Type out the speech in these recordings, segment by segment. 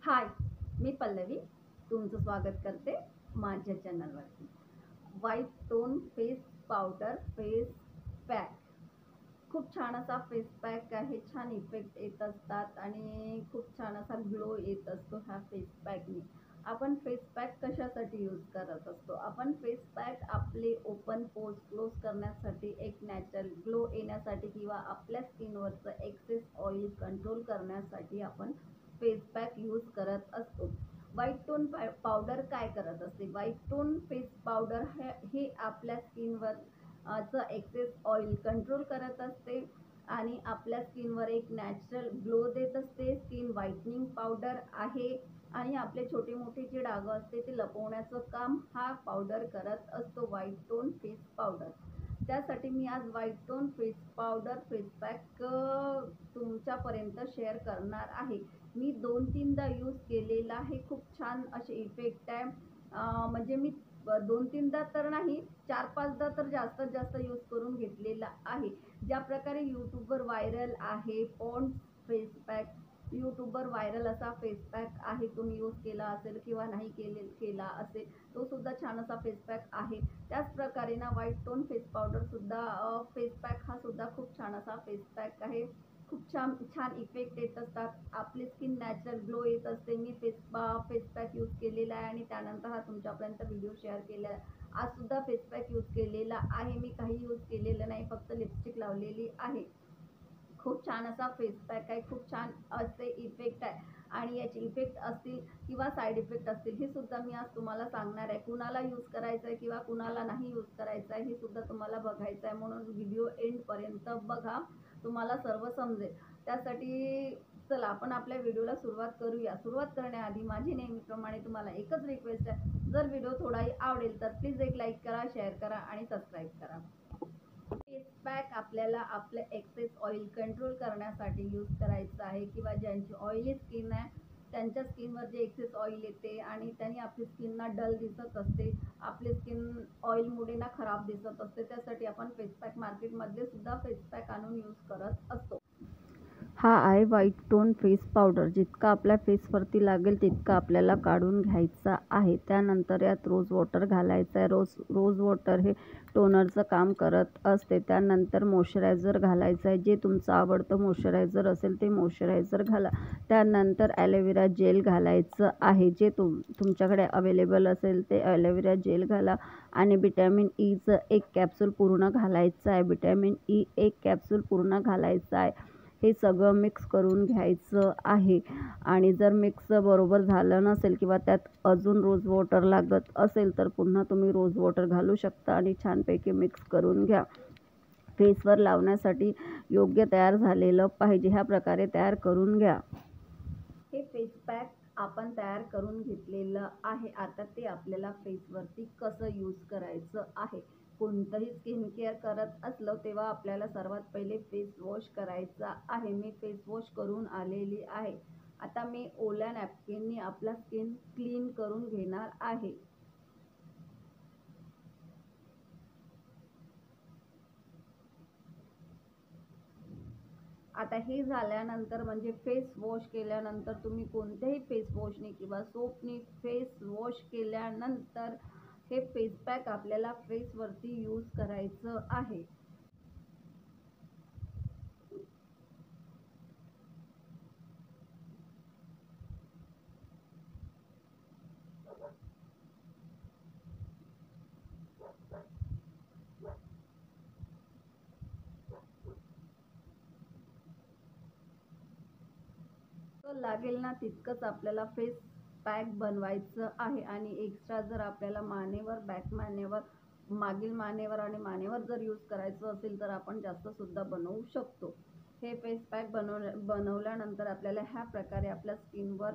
हाय, मी पल्लवी तुमचं स्वागत करते माझ्या चॅनलवरती. White tone face powder face pack खूप छान असा फेस पॅक आहे. छान इफेक्ट येत असतात आणि खूप छान असा ग्लो येत असतो ह्या फेस पॅकने. आपण फेस पॅक कशासाठी यूज करत असतो? आपण फेस पॅक आपले ओपन पोर्स क्लोज करण्यासाठी, एक नॅचरल ग्लो येण्यासाठी किंवा आपल्या स्किनवरचं एक्सेस ऑइल कंट्रोल करण्यासाठी आपण फेस पॅक यूज करत असतो. व्हाईट टोन पावडर काय करत असते? व्हाईट टोन फेस पावडर हे आपल्या स्किनवर एक्सेस ऑइल कंट्रोल करत असते आणि आपल्या स्किनवर एक नॅचरल ग्लो देत असते. स्किन व्हाईटनिंग पावडर आहे आणि आपले छोटे मोठे जे डाग असते ते लपवण्याचं काम हा पावडर करत असतो, व्हाईट टोन फेस पावडर. त्यासाठी मी आज white tone face powder face pack तुमच्यापर्यंत शेअर करणार आहे. मी 2-3दा यूज केलेला आहे. खूप छान असे इफेक्ट आहे. म्हणजे मी 2-3दा तर नाही, 4-5दा तर जास्तीत जास्त यूज करून घेतलेला आहे. ज्या प्रकारे यूट्यूबवर व्हायरल आहे पॉन्ड्स फेस पॅक, यूट्यूबवर व्हायरल असा फेस पॅक आहे. तुम्ही यूज केला असेल किंवा नाही केला असेल, तो सुद्धा छान असा फेस पॅक आहे. त्याच प्रकारे ना व्हाईट टोन फेस पावडर सुद्धा फेस पॅक हा सुद्धा खूप छान असा फेस पॅक आहे. खूप छान छान इफेक्ट येत असतात. आपली स्किन नॅचरल ग्लो येत असते. मी फेस पॅक यूज केलेला आहे आणि त्यानंतर हा तुमच्यापर्यंत व्हिडिओ शेअर केला आहे. आज सुद्धा फेस पॅक यूज केलेला आहे. मी काही यूज केलेलं नाही, फक्त लिपस्टिक लावलेली आहे. खूप छान असा फेस पॅक आहे. खूप छान असे इफेक्ट आहे आणि याचे इफेक्ट असतील किंवा साईड इफेक्ट असतील हे सुद्धा मी आज तुम्हाला सांगणार आहे. कुणाला यूज करायचं आहे किंवा कुणाला नाही यूज करायचं आहे हे सुद्धा तुम्हाला बघायचं आहे, म्हणून व्हिडिओ एंडपर्यंत बघा, तुम्हाला सर्व समजेल. त्यासाठी चला आपण आपल्या व्हिडिओला सुरुवात करूया. सुरुवात करण्याआधी माझी नेहमीप्रमाणे तुम्हाला एकच रिक्वेस्ट आहे, जर व्हिडिओ थोडाही आवडेल तर प्लीज एक लाईक करा, शेअर करा आणि सबस्क्राईब करा. फेस पॅक आपल्याला आपलं एक्सेस ऑइल कंट्रोल करण्यासाठी यूज करायचं आहे किंवा ज्यांची ऑइली स्किन आहे त्यांच्या स्किनवर जे एक्सेस ऑइल येते आणि त्याने आपली स्किन ना डल दिसत असते, आपली स्किन ऑइलमुळे ना खराब दिसत असते, त्यासाठी आपण फेस पॅक मार्केटमधले सुद्धा फेस पॅक आणून यूज करत असतो. हा आहे व्हाईट टोन फेस पावडर. जितका आपल्या फेसवरती लागेल तितका आपल्याला काढून घ्यायचा आहे. त्यानंतर यात रोज वॉटर घालायचं आहे. रोज वॉटर हे टोनरचं काम करत असते. त्यानंतर मॉइश्चरायझर घालायचं आहे. जे तुमचं आवडतं मॉइश्चरायझर असेल ते मॉइश्चरायझर घाला. त्यानंतर ॲलोवेरा जेल घालायचं आहे. जे तुमच्याकडे अवेलेबल असेल ते ॲलोवेरा जेल घाला आणि व्हिटॅमिन ईचं एक कॅप्सूल पूर्ण घालायचं आहे. व्हिटॅमिन ई एक कॅप्सूल पूर्ण घालायचं आहे. हे सगळं मिक्स करून घ्यायचं आहे आणि जर मिक्स बरोबर झालं नसेल किंवा त्यात अजून रोज वॉटर लागत असेल तर पुन्हा तुम्ही रोज वॉटर घालू शकता आणि छानपैकी मिक्स करून घ्या. फेसवर लावण्यासाठी योग्य तयार झालेलं पाहिजे. ह्या प्रकारे तयार करून घ्या. हे फेस पॅक आपण तयार करून घेतलेलं आहे. आता ते आपल्याला फेसवरती कसं यूज करायचं आहे. कोणतंही स्किन केअर करत असलं तेव्हा आपल्याला सर्वात पहिले फेस वॉश करायचा आहे. मी फेस वॉश करून आलेली आहे. आता मी ओल्या नॅपकिननी आपला स्किन क्लीन करून घेणार आहे. आता हे झाल्यानंतर म्हणजे फेस वॉश केल्यानंतर तुम्ही कोणत्याही फेस वॉशने किंवा सोपने फेस वॉश केल्यानंतर हे फेस पॅक आपल्याला फेसवरती यूज करायचं आहे. लागेल ना तितकंच आपल्याला फेस पॅक बनवायचं आहे आणि एक्स्ट्रा जर आपल्याला मानेवर, बॅक मानेवर, मागील मानेवर आणि मानेवर जर यूज करायचं असेल तर आपण जास्त सुद्धा बनवू शकतो. हे फेस पॅक बनवल्यानंतर आपल्याला ह्या प्रकारे आपल्या स्किनवर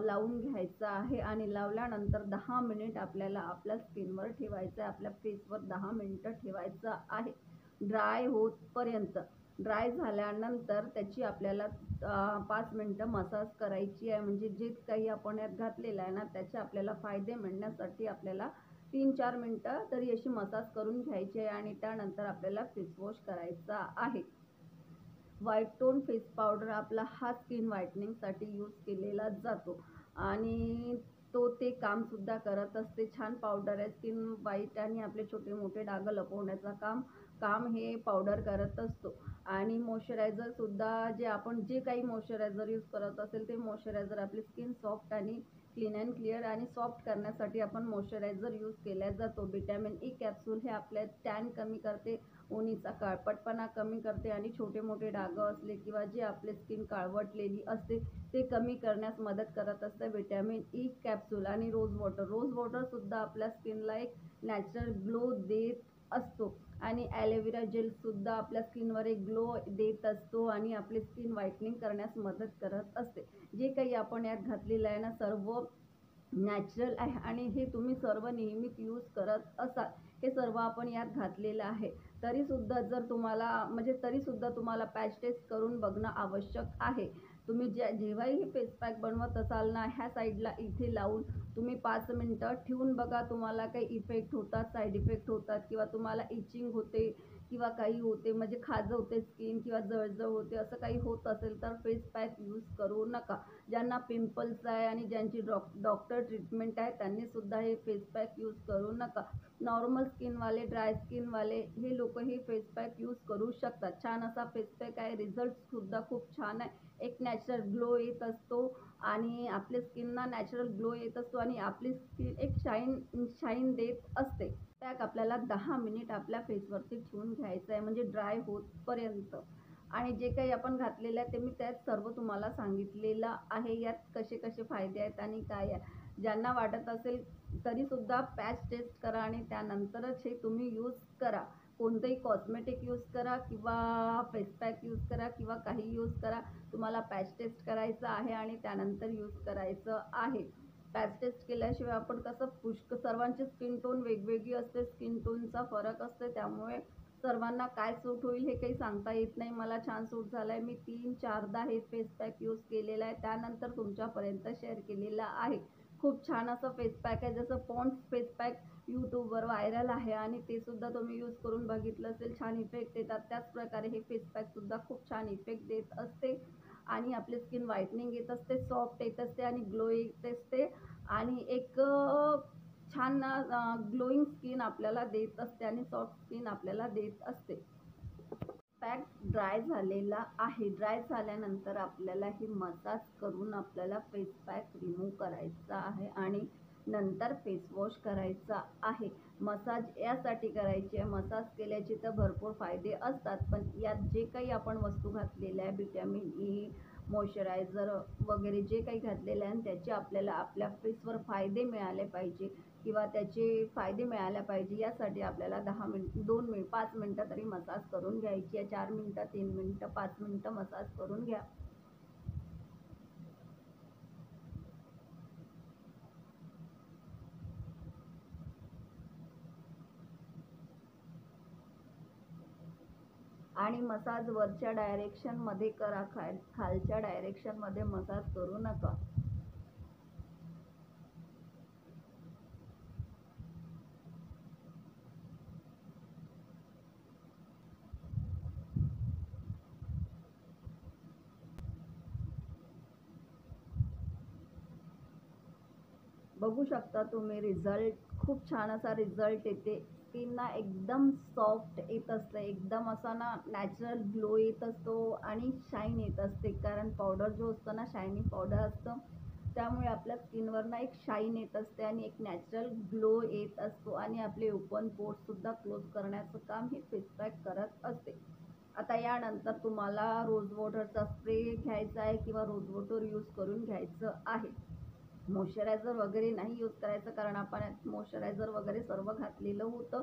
लावून घ्यायचं आहे आणि लावल्यानंतर 10 मिनिट आपल्याला आपल्या स्किनवर ठेवायचं आहे. आपल्या फेसवर 10 मिनिटं ठेवायचं आहे ड्राय होतपर्यंत. ड्राय झाल्यानंतर त्याची आपल्याला 5 मिनिटं मसाज करायची आहे. म्हणजे जे काही आपण यात घातलेलं आहे ना त्याचे आपल्याला फायदे मिळण्यासाठी आपल्याला 3-4 मिनिटं तरी अशी मसाज करून घ्यायची आहे आणि त्यानंतर आपल्याला फेस वॉश करायचा आहे. व्हाईट टोन फेस पावडर आपला हा स्किन व्हाईटनिंगसाठी यूज केलेला जातो आणि तो ते कामसुद्धा करत असते. छान पावडर आहे. स्किन व्हाईट आणि आपले छोटे मोठे डाग लपवण्याचं काम काम हे पावडर करत असतो. आणि मॉइश्चरायझरसुद्धा जे काही मॉइश्चरायझर यूज करत असेल ते मॉइश्चरायझर आपली स्किन सॉफ्ट आणि क्लीन अँड क्लिअर आणि सॉफ्ट करण्यासाठी आपण मॉइश्चरायझर यूज केला जातो. व्हिटॅमिन ई कॅप्सूल हे आपल्या टॅन कमी करते, उन्हीचा काळपटपणा कमी करते आणि छोटे मोठे डाग असले किंवा जे आपले स्किन काळवटलेली असते ते कमी करण्यास मदत करत असते व्हिटॅमिन ई कॅप्सूल. आणि रोज वॉटरसुद्धा आपल्या स्किनला एक नॅचरल ग्लो देत असतो. आणि ॲलोवेरा जेलसुद्धा आपल्या स्किनवर एक ग्लो देत असतो आणि आपली स्किन व्हाईटनिंग करण्यास मदत करत असते. जे काही आपण यात घातलेलं आहे ना सर्व नॅचरल आहे आणि हे तुम्ही सर्व नियमित यूज करत असाल. हे सर्व आपण यात घातलेलं आहे. तरीसुद्धा तुम्हाला पॅच टेस्ट करून बघणं आवश्यक आहे. तुम्ही जेव्हाही हे फेस पॅक बनवत असाल ना ह्या साईडला इथे लावून तुम्ही 5 मिनिटं ठेवून बघा. तुम्हाला काही इफेक्ट होतात, साईड इफेक्ट होतात किंवा तुम्हाला इचिंग होते किंवा काही होते म्हणजे खाजवते स्किन किंवा जळजळ होते असं काही होत असेल तर फेस पॅक यूज करू नका. ज्यांना पिंपल्स आहे आणि ज्यांची डॉक्टर ट्रीटमेंट आहे त्यांनीसुद्धा हे फेस पॅक यूज करू नका. नॉर्मल स्किनवाले, ड्राय स्किनवाले हे लोक हे फेस पॅक यूज करू शकतात. छान असा फेस पॅक आहे. रिझल्टसुद्धा खूप छान आहे. एक नॅचरल ग्लो येत असतो आणि आपल्या स्किनला नॅचरल ग्लो येत असतो आणि आपली स्किन एक शाईन देत असते. पॅक आपल्याला 10 मिनिट आपल्या फेसवरती ठेवून घ्यायचं आहे म्हणजे ड्राय होतपर्यंत. आणि जे काही आपण घातलेलं आहे ते मी त्यात सर्व तुम्हाला सांगितलेलं आहे. यात कसे कसे फायदे आहेत आणि काय आहे. ज्यांना वाटत असेल तरीसुद्धा पॅच टेस्ट करा आणि त्यानंतरच हे तुम्ही यूज करा. कोणतंही कॉस्मेटिक यूज करा किंवा फेस पॅक यूज करा किंवा काही यूज करा. तुम्हाला पॅच टेस्ट करायचं आहे आणि त्यानंतर यूज करायचं आहे. पॅच टेस्ट केल्याशिवाय आपण कसं सर्वांची स्किन टोन वेगवेगळी असते. स्किन टोनचा फरक असते त्यामुळे सर्वांना काय सूट होईल हे काही सांगता येत नाही. मला छान सूट झालं आहे. मी 3-4दा हे फेस पॅक यूज केलेलं आहे त्यानंतर तुमच्यापर्यंत शेअर केलेलं आहे. खूप छान असं फेस पॅक आहे. जसं पॉन्ड्स फेस पॅक यूट्यूबवर व्हायरल आहे आणि ते सुद्धा तुम्ही यूज करून बघितलं असेल. छान इफेक्ट देतात. त्याचप्रकारे हे फेस पॅकसुद्धा खूप छान इफेक्ट देत असते आणि आपली स्किन व्हाईटनिंग येत असते, सॉफ्ट येत असते आणि ग्लो येत असते आणि एक छान ग्लोईंग स्किन आपल्याला देत असते आणि सॉफ्ट स्किन आपल्याला देत असते. पॅक ड्राय झालेला आहे. ड्राय झाल्यानंतर आपल्याला हे मसाज करून आपल्याला फेस पॅक रिमूव्ह करायचा आहे आणि नंतर फेस वॉश करायचा आहे. मसाज यासाठी करायची आहे, मसाज केल्याचे तर भरपूर फायदे असतात पण यात जे काही आपण वस्तू घातलेल्या आहे व्हिटॅमिन ई, मॉइश्चरायझर वगैरे जे काही घातलेलं आहे त्याचे आपल्याला आपल्या फेसवर फायदे मिळाले पाहिजे किंवा त्याचे फायदे मिळायला पाहिजे यासाठी आपल्याला 5 मिनिटं तरी मसाज करून घ्यायची आहे. 4 मिनिटं, 3 मिनिटं, 5 मिनिटं मसाज करून घ्या. आणि मसाज वरच्या डायरेक्शनमध्ये करा, खालच्या डायरेक्शनमध्ये मसाज करू नका. बघू शकता तुम्ही खूप छान असा रिझल्ट येते. स्किन ना एकदम सॉफ्ट येत असते. एकदम असा ना नॅचरल ग्लो येत असतो आणि शाईन येत असते. कारण पावडर जो असतो ना शायनिंग पावडर असतं त्यामुळे आपल्या स्किनवर ना एक शाईन येत असते आणि एक नॅचरल ग्लो येत असतो आणि आपले ओपन पोर्ससुद्धा क्लोज करण्याचं काम हे फेस पॅक करत असते. आता यानंतर तुम्हाला रोज वॉटरचा स्प्रे घ्यायचा आहे किंवा रोज वॉटर यूज करून घ्यायचं आहे. मॉइश्चरायझर वगैरे नाही यूज करायचं कारण आपण मॉइश्चरायझर वगैरे सर्व घातलेलं होतं.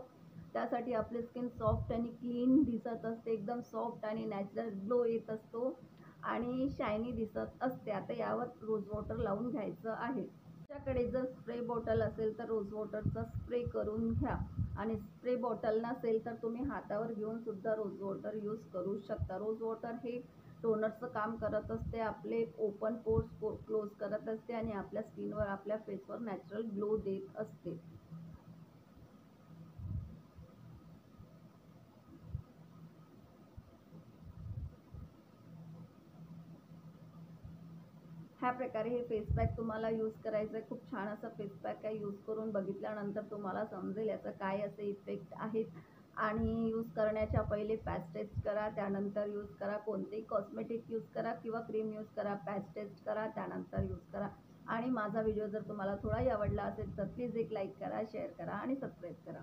त्यासाठी आपली स्किन सॉफ्ट आणि क्लीन दिसत असते. एकदम सॉफ्ट आणि नॅचरल ग्लो येत असतो आणि शायनी दिसत असते. आता यावर रोज वॉटर लावून घ्यायचं आहे. तुमच्याकडे जर स्प्रे बॉटल असेल तर रोज वॉटरचा स्प्रे करून घ्या आणि स्प्रे बॉटल नसेल तर तुम्ही हातावर घेऊन सुद्धा रोज वॉटर यूज करू शकता. रोज वॉटर हे टोनरचं काम करत असते. आपले ओपन पोर्स क्लोज करत असते आणि आपल्या स्किनवर, आपल्या फेसवर नॅचरल ग्लो देत असते. ह्या प्रकारे हे फेस पॅक तुम्हाला यूज करायचं आहे. खूप छान असा फेस पॅक आहे. यूज करून बघितल्यानंतर तुम्हाला समजेल याचा काय असे इफेक्ट आहेत. आणि यूज करण्याच्या पहिले पॅच टेस्ट करा, त्यानंतर यूज करा. कोणतेही कॉस्मेटिक यूज करा किंवा क्रीम यूज करा, पॅच टेस्ट करा, त्यानंतर यूज करा. आणि माझा व्हिडिओ जर तुम्हाला थोडाही आवडला असेल तर प्लीज एक लाईक करा, शेअर करा आणि सबस्क्राईब करा.